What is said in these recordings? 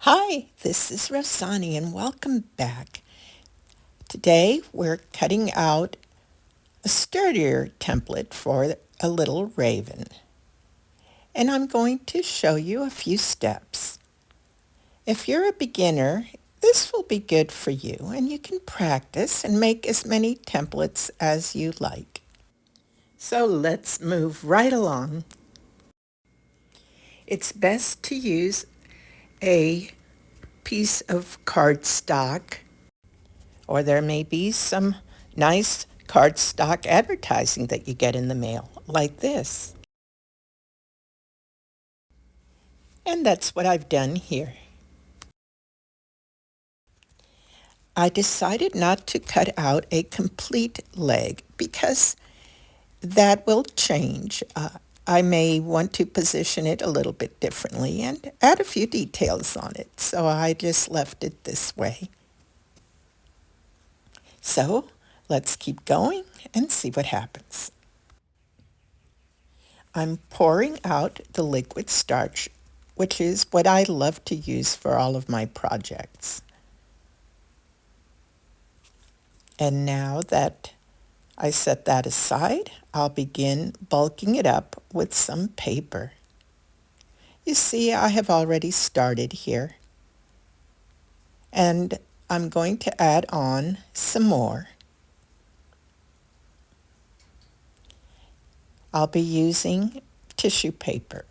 Hi, this is Rozani and welcome back. Today we're cutting out a sturdier template for a little raven. And I'm going to show you a few steps. If you're a beginner, this will be good for you and you can practice and make as many templates as you like. So let's move right along. It's best to use a piece of cardstock, or there may be some nice cardstock advertising that you get in the mail, like this. And that's what I've done here. I decided not to cut out a complete leg because that will change. I may want to position it a little bit differently and add a few details on it, so I just left it this way. So let's keep going and see what happens. I'm pouring out the liquid starch, which is what I love to use for all of my projects. And now that I set that aside, I'll begin bulking it up with some paper. You see, I have already started here. And I'm going to add on some more. I'll be using tissue paper.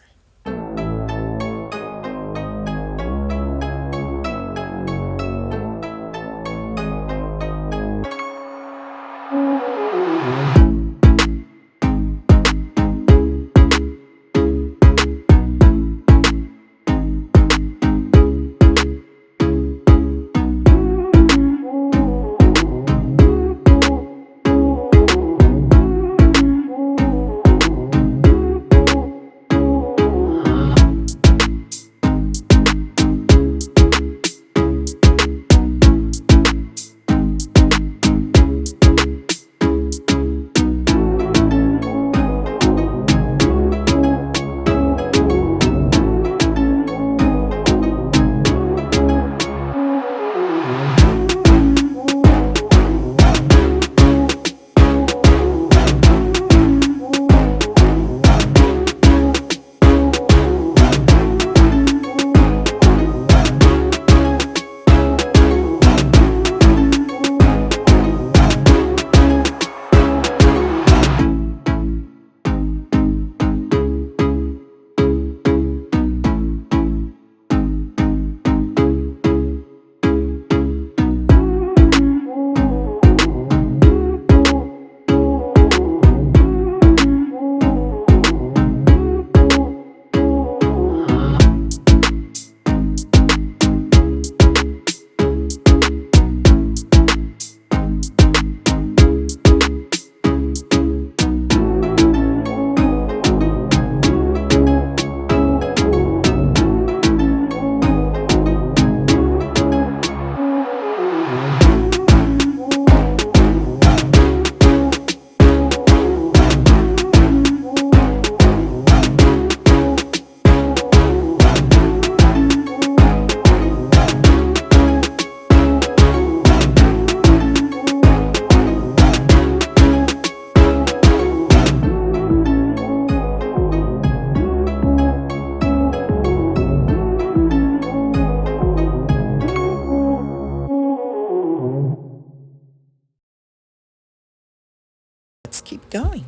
Let's keep going.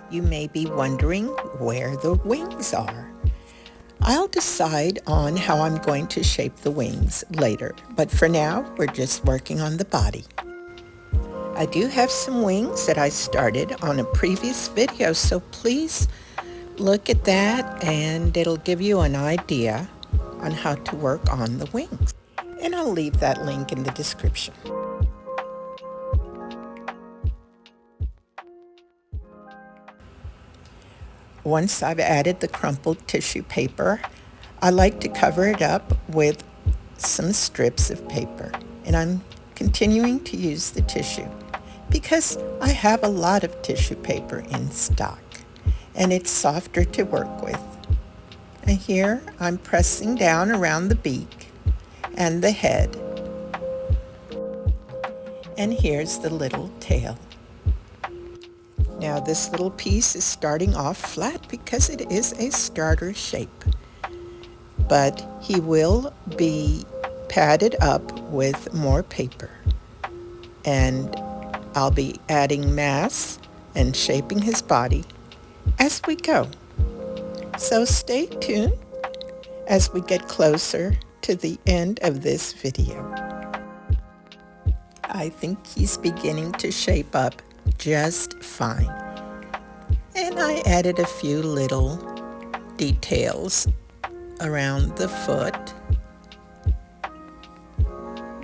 You may be wondering where the wings are. I'll decide on how I'm going to shape the wings later, but for now, we're just working on the body. I do have some wings that I started on a previous video, so please look at that and it'll give you an idea on how to work on the wings. And I'll leave that link in the description. Once I've added the crumpled tissue paper, I like to cover it up with some strips of paper. And I'm continuing to use the tissue because I have a lot of tissue paper in stock and it's softer to work with. And here I'm pressing down around the beak and the head. And here's the little tail. Now this little piece is starting off flat because it is a starter shape. But he will be padded up with more paper. And I'll be adding mass and shaping his body as we go. So stay tuned as we get closer to the end of this video. I think he's beginning to shape up just fine. And I added a few little details around the foot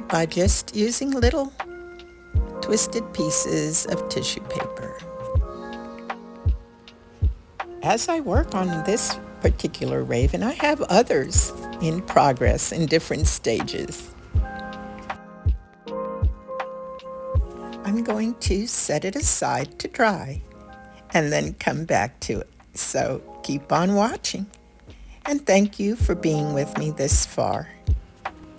by just using little twisted pieces of tissue paper. As I work on this particular raven, I have others in progress in different stages. I'm going to set it aside to dry and then come back to it. So keep on watching, and thank you for being with me this far.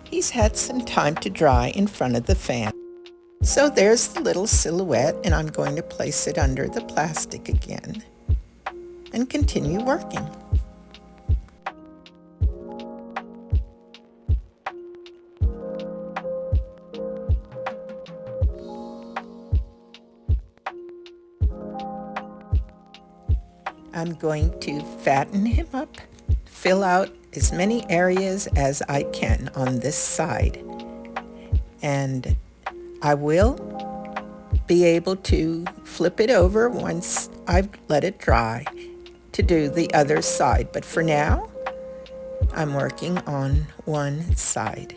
He's had some time to dry in front of the fan. So there's the little silhouette, and I'm going to place it under the plastic again and continue working. I'm going to fatten him up, fill out as many areas as I can on this side, and I will be able to flip it over once I've let it dry to do the other side. But for now, I'm working on one side.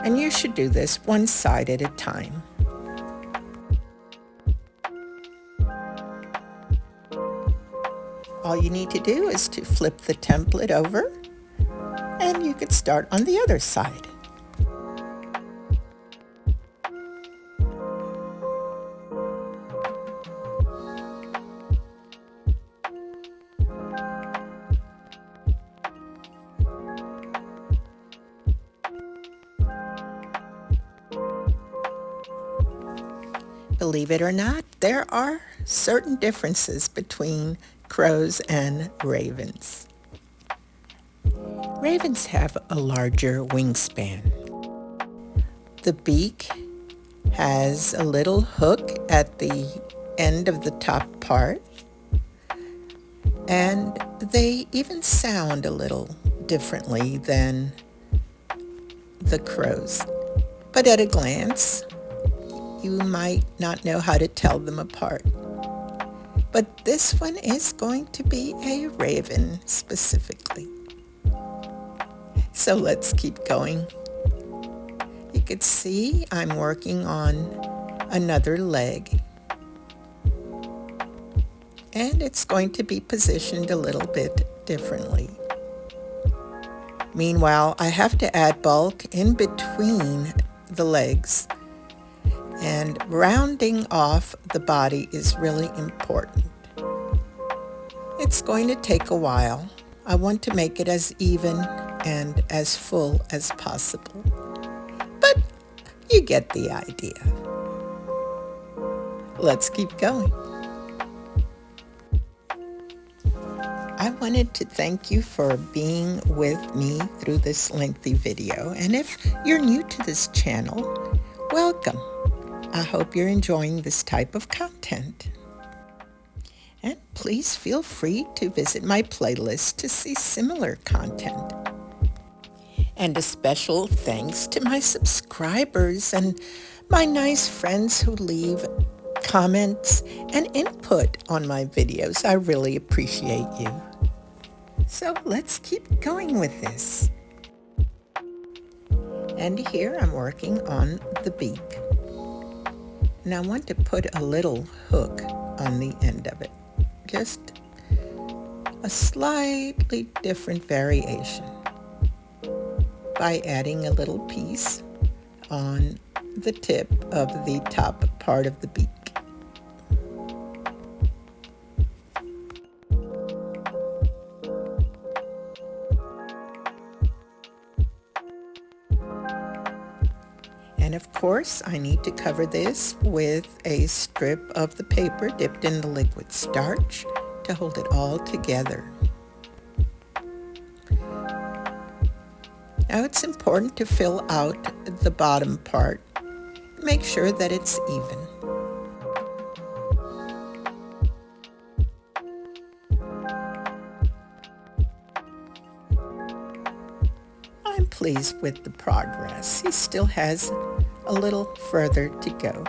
And you should do this one side at a time. All you need to do is to flip the template over, and you could start on the other side. Believe it or not, there are certain differences between crows and ravens. Ravens have a larger wingspan. The beak has a little hook at the end of the top part, and they even sound a little differently than the crows. But at a glance, you might not know how to tell them apart. But this one is going to be a raven specifically. So let's keep going. You could see I'm working on another leg. And it's going to be positioned a little bit differently. Meanwhile, I have to add bulk in between the legs. And rounding off the body is really important. It's going to take a while. I want to make it as even and as full as possible. But you get the idea. Let's keep going. I wanted to thank you for being with me through this lengthy video. And if you're new to this channel, welcome. I hope you're enjoying this type of content. And please feel free to visit my playlist to see similar content. And a special thanks to my subscribers and my nice friends who leave comments and input on my videos. I really appreciate you. So let's keep going with this. And here I'm working on the beak. And I want to put a little hook on the end of it. Just a slightly different variation by adding a little piece on the tip of the top part of the beak. And of course, I need to cover this with a strip of the paper dipped in the liquid starch to hold it all together. Now it's important to fill out the bottom part. Make sure that it's even. I'm pleased with the progress. He still has a little further to go,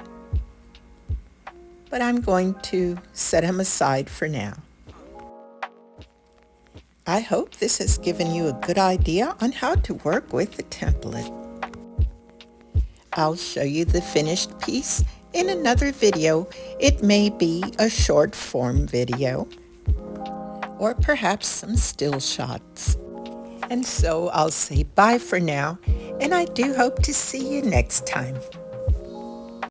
but I'm going to set him aside for now. I hope this has given you a good idea on how to work with the template. I'll show you the finished piece in another video. It may be a short form video or perhaps some still shots. And so I'll say bye for now, and I do hope to see you next time.